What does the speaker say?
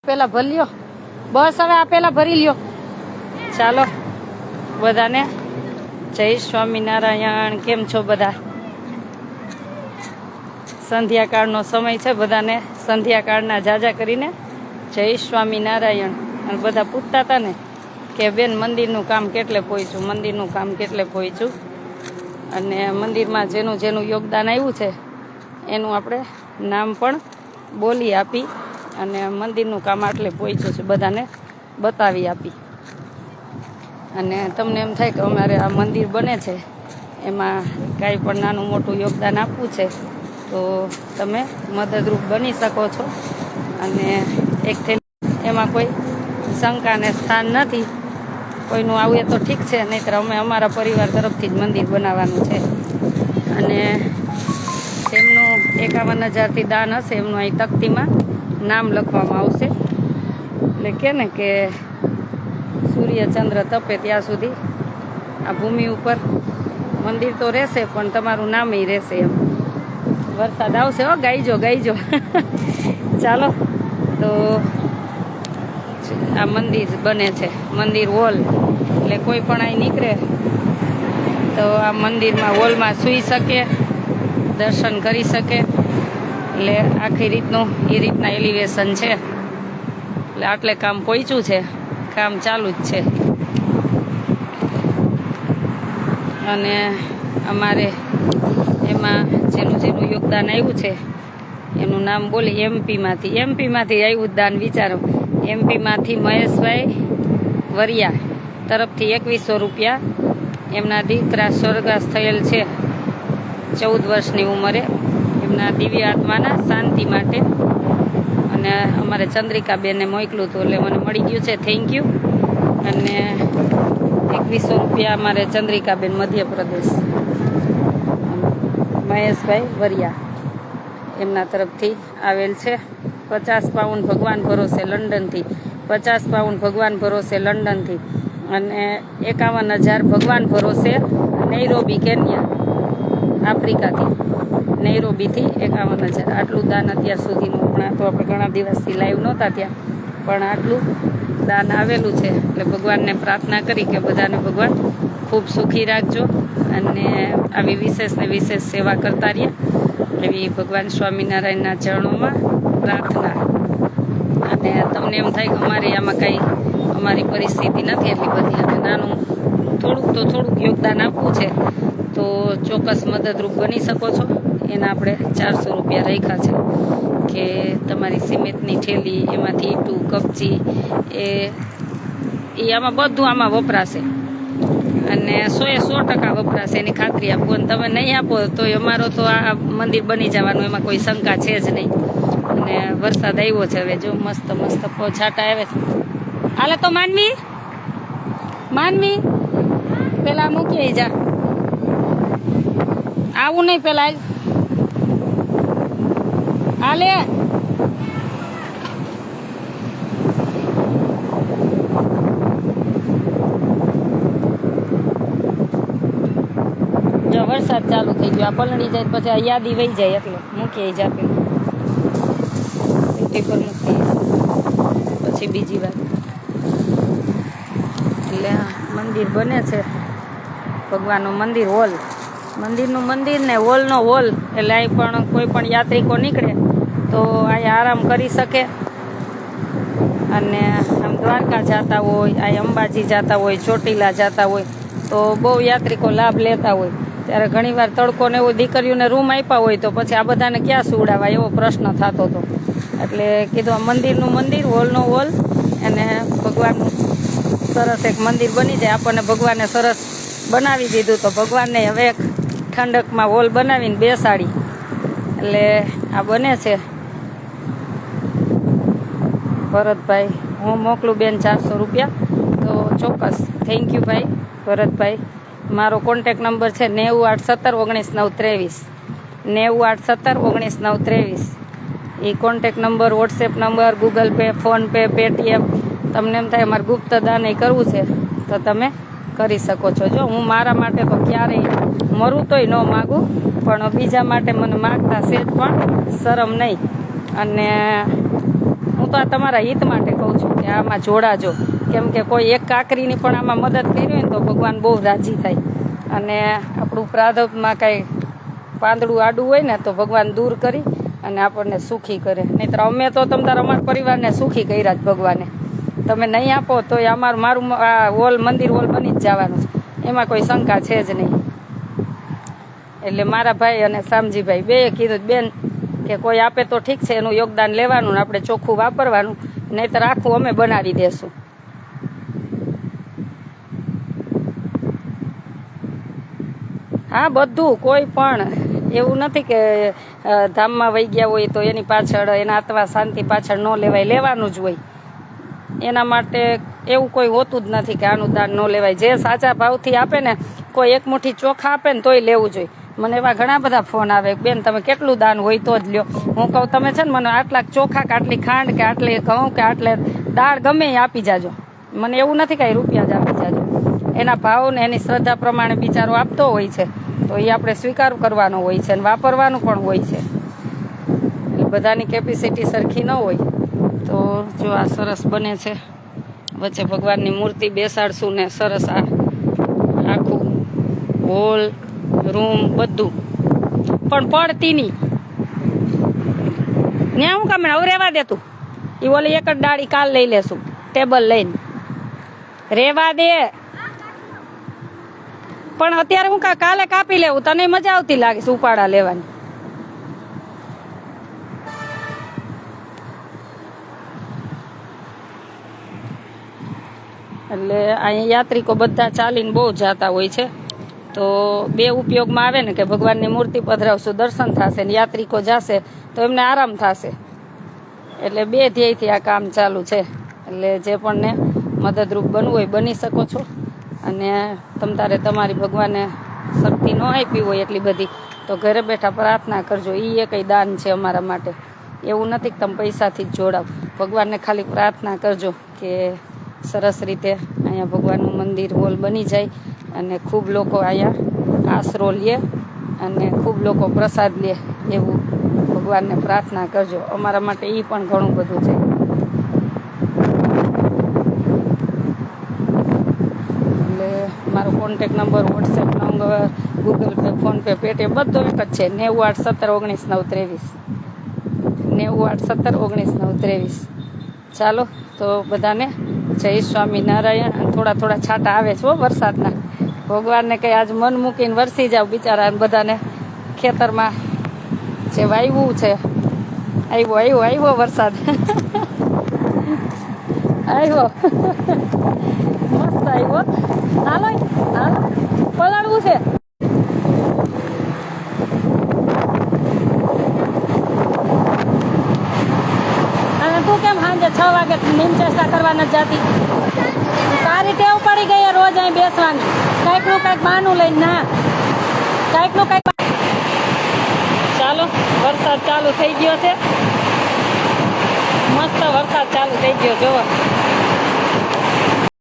પેલા ભરી લ્યો બસ હવે આ પેલા ભરી લ્યો ચાલો બધાને જય સ્વામિનારાયણ કેમ છો બધા સંધ્યાકાળનો સમય છે બધાને સંધ્યાકાળના જાજા કરીને જય સ્વામિનારાયણ અને બધા પૂછતા હતા ને કે બેન મંદિરનું કામ કેટલે પહોંચ્યું મંદિરનું કામ કેટલે પહોંચ્યું અને મંદિરમાં જેનું જેનું યોગદાન આવ્યું છે એનું આપણે નામ પણ બોલી આપી અને મંદિરનું કામ આટલે પહોંચ્યું છે બધાને બતાવી આપી અને તમને એમ થાય કે અમારે આ મંદિર બને છે એમાં કાંઈ પણ નાનું મોટું યોગદાન આપવું છે તો તમે મદદરૂપ બની શકો છો અને એકથી એમાં કોઈ શંકાને સ્થાન નથી કોઈનું આવું તો ઠીક છે નહીંતર અમે અમારા પરિવાર તરફથી જ મંદિર બનાવવાનું છે અને એમનું 51,000થી દાન હશે એમનું અહીં તકતીમાં નામ લખવામાં આવશે એટલે કે ને કે સૂર્ય ચંદ્ર તપે ત્યાં સુધી આ ભૂમિ ઉપર મંદિર તો રહેશે પણ તમારું નામય રહેશે એમ વરસાદ આવશે હો ગાઈજો ગાઈજો ચાલો તો આ મંદિર બને છે મંદિર હોલ એટલે કોઈ પણ અહીં નીકળે તો આ મંદિરમાં હોલમાં સૂઈ શકે દર્શન કરી શકે એટલે આખી રીતનું એ રીતના એલિવેશન છે એટલે આટલે કામ પહોંચ્યું છે કામ ચાલુ જ છે અને અમારે એમાં જેનું જેનું યોગદાન આવ્યું છે એનું નામ બોલી એમપીમાંથી આવ્યું દાન વિચારો એમપીમાંથી મહેશભાઈ વરિયા તરફથી 2100 રૂપિયા એમના દીકરા સ્વર્ગવાસ થયેલ છે 14 વર્ષની ઉંમરે એમના દિવ્ય આત્માના શાંતિ માટે અને અમારે ચંદ્રિકાબેને મોકલું હતું એટલે મને મળી ગયું છે થેન્ક યુ અને 2100 રૂપિયા અમારે ચંદ્રિકાબેન મધ્યપ્રદેશ મહેશભાઈ વરિયા એમના તરફથી આવેલ છે 50 પાઉન્ડ ભગવાન ભરોસે લંડનથી 50 પાઉન્ડ ભગવાન ભરોસે લંડનથી અને 51,000 ભગવાન ભરોસે નૈરોબી કેન્યા આફ્રિકાથી નૈરોબીથી 51,000 આટલું દાન અત્યાર સુધીનું પણ તો આપણે ઘણા દિવસથી લાઈવ નહોતા ત્યાં પણ આટલું દાન આવેલું છે એટલે ભગવાનને પ્રાર્થના કરી કે બધાને ભગવાન ખૂબ સુખી રાખજો અને આવી વિશેષ ને વિશેષ સેવા કરતા રહ્યા એવી ભગવાન સ્વામિનારાયણના ચરણોમાં પ્રાર્થના અને તમને એમ થાય કે અમારી આમાં કાંઈ અમારી પરિસ્થિતિ નથી એટલી બધી અને નાનું થોડુંક યોગદાન આપવું છે તો ચોક્કસ મદદરૂપ બની શકો છો એના આપણે 400 રૂપિયા રાખ્યા છે કે તમારી સિમેન્ટની થેલી એમાંથી ઈંટું કપચી એ આમાં બધું આમાં વપરાશે અને 100% વપરાશે એની ખાતરી આપો અને તમે નહીં આપો તો અમારો તો આ મંદિર બની જવાનું એમાં કોઈ શંકા છે જ નહીં અને વરસાદ આવ્યો છે હવે જો મસ્ત છાંટા આવે છે હાલે તો માનવી પેલા મૂકી જા આવું નહીં પેલા હાલે જો વરસાદ ચાલુ થઈ ગયો આ પલળી જાય પછી આ યાદી વહી જાય એટલે મૂકી જા પેલું પર મૂકી પછી બીજી વાત એટલે મંદિર બને છે ભગવાનનું મંદિર હોલ મંદિરનું મંદિર ને હોલનો હોલ એટલે અહીં પણ કોઈ પણ યાત્રિકો નીકળે તો અહીં આરામ કરી શકે અને આમ દ્વારકા જતા હોય અહીં અંબાજી જતા હોય ચોટીલા જતા હોય તો બહુ યાત્રિકો લાભ લેતા હોય ત્યારે ઘણીવાર તડકોને એવું દીકરીઓને રૂમ આપ્યા હોય તો પછી આ બધાને ક્યાં સુવડાવાય એવો પ્રશ્ન થતો હતો એટલે કીધું આ મંદિરનું મંદિર હોલનો હોલ અને ભગવાનનું સરસ એક મંદિર બની જાય આપણને ભગવાને સરસ બનાવી દીધું તો ભગવાનને હવે એક ઠંડકમાં હોલ બનાવીને બેસાડી એટલે આ બને છે ભરતભાઈ હું મોકલું બેન 400 રૂપિયા તો ચોક્કસ થેન્ક યુ ભાઈ ભરતભાઈ મારો કોન્ટેક નંબર છે 981719 9191719 એ contact number WhatsApp number Google Pay PhonePe Paytm તમને એમ થાય અમારે ગુપ્ત દાન કરવું છે તો તમે કરી શકો છો જો હું મારા માટે તો ક્યારેય મરું તોય ન માગું પણ બીજા માટે મને માગતા સેજ પણ શરમ નહીં અને હું હું તો આ તમારા હિત માટે કહું છું કે આમાં જોડાજો, કેમ કે કોઈ એક કાકરીની પણ આમાં મદદ કરી હોય ને તો ભગવાન બહુ રાજી થાય. અને આપણું પ્રારબ્ધમાં કાંઈ પાંદડું આડું હોય ને તો ભગવાન દૂર કરી અને આપણને સુખી કરે. નહીંતર અમે તો અમારા પરિવારને સુખી કર્યા જ ભગવાને. તમે નહીં આપો તો મારું આ મંદિર હોલ બની જ જવાનું છે, એમાં કોઈ શંકા છે જ નહીં. એટલે મારા ભાઈ અને શામજીભાઈ બે કીધું બેન કે કોઈ આપે તો ઠીક છે, એનું યોગદાન લેવાનું ને આપણે ચોખ્ખું વાપરવાનું, નહીંતર આખું અમે બનાવી દેશું. હા, બધું કોઈ પણ એવું નથી કે ધામમાં વહી ગયા હોય તો એની પાછળ એના આત્મા શાંતિ પાછળ ન લેવાય, લેવાનું જ હોય. એના માટે એવું કોઈ હોતું જ નથી કે આનું દાન ન લેવાય. જે સાચા ભાવથી આપે ને, કોઈ એક મુઠ્ઠી ચોખા આપે ને તોય લેવું જોઈએ. મને એવા ઘણા બધા ફોન આવે, બેન તમે કેટલું દાન હોય તો જ લ્યો. હું કહું તમે છે ને મને આટલા ચોખા કે આટલી ખાંડ કે આટલી ઘઉં કે આટલે દાળ ગમે એ આપી જાજો. મને એવું નથી કાંઈ રૂપિયા જ આપી જાજો. એના ભાવ ને એની શ્રદ્ધા પ્રમાણે બિચારો આપતો હોય છે તો એ આપણે સ્વીકાર કરવાનો હોય છે અને વાપરવાનું પણ હોય છે. એટલે બધાની કેપેસિટી સરખી ન હોય. તો જો આ સરસ બને છે, વચ્ચે ભગવાનની મૂર્તિ બેસાડશું ને સરસ આ આખું હોલ રૂમ બધું પણ પડતી નહીં. ત્યાં હું કામ હવે રેવા દેતું, એ ઓલી એક જ ડાળી કાલ લઈ લેશું ટેબલ લઈને, રેવા દે. પણ અત્યારે હું કાલે કાપી લેવું, તને મજા આવતી લાગે છે ઉપાડા લેવાની. એટલે અહીંયા યાત્રિકો બધા ચાલીને બહુ જતા હોય છે. તો બે ઉપયોગમાં આવે ને કે ભગવાનની મૂર્તિ પધરાવશું, દર્શન થશે ને યાત્રિકો જશે તો એમને આરામ થશે. એટલે બે ધ્યેયથી આ કામ ચાલુ છે. એટલે જે પણ ને મદદરૂપ બનવું હોય બની શકો છો. અને તારે તમારી ભગવાને શક્તિ ન આપી હોય એટલી બધી તો ઘરે બેઠા પ્રાર્થના કરજો. એ કંઈ દાન છે અમારા માટે. એવું નથી કે તમે પૈસાથી જ જોડાવ, ભગવાનને ખાલી પ્રાર્થના કરજો કે સરસ રીતે અહીંયા ભગવાનનું મંદિર હોલ બની જાય અને ખૂબ લોકો અહીંયા આશરો લે અને ખૂબ લોકો પ્રસાદ લે, એવું ભગવાનને પ્રાર્થના કરજો. અમારા માટે એ પણ ઘણું બધું છે. એટલે મારો contact number, WhatsApp number, Google Pay, PhonePe, Paytm બધું એક જ છે. 981719 919 981719 ચાલો તો બધાને જય સ્વામિનારાયણ. થોડા થોડા છાંટા આવે છે વરસાદના. ભગવાનને કંઈ આજ મન મૂકીને વરસી જાવ બિચારા બધાને. ખેતરમાં જે વાવ્યું છે, આવ્યો વરસાદ આવ્યો મસ્ત આવ્યો. હાલો પલાળવું છે. અને તું કેમ સાંજે 6 વાગે નીમ ચેષ્ટા કરવા નથી જાતી? તારી ટેવ પડી ગઈ રોજ અહીં બેસવાની. કાંઈકનું કાંઈક બહાનું લઈને ના, કાંઈકનું કાંઈક. ચાલો વરસાદ ચાલુ થઈ ગયો છે, મસ્ત વરસાદ ચાલુ થઈ ગયો. જોવો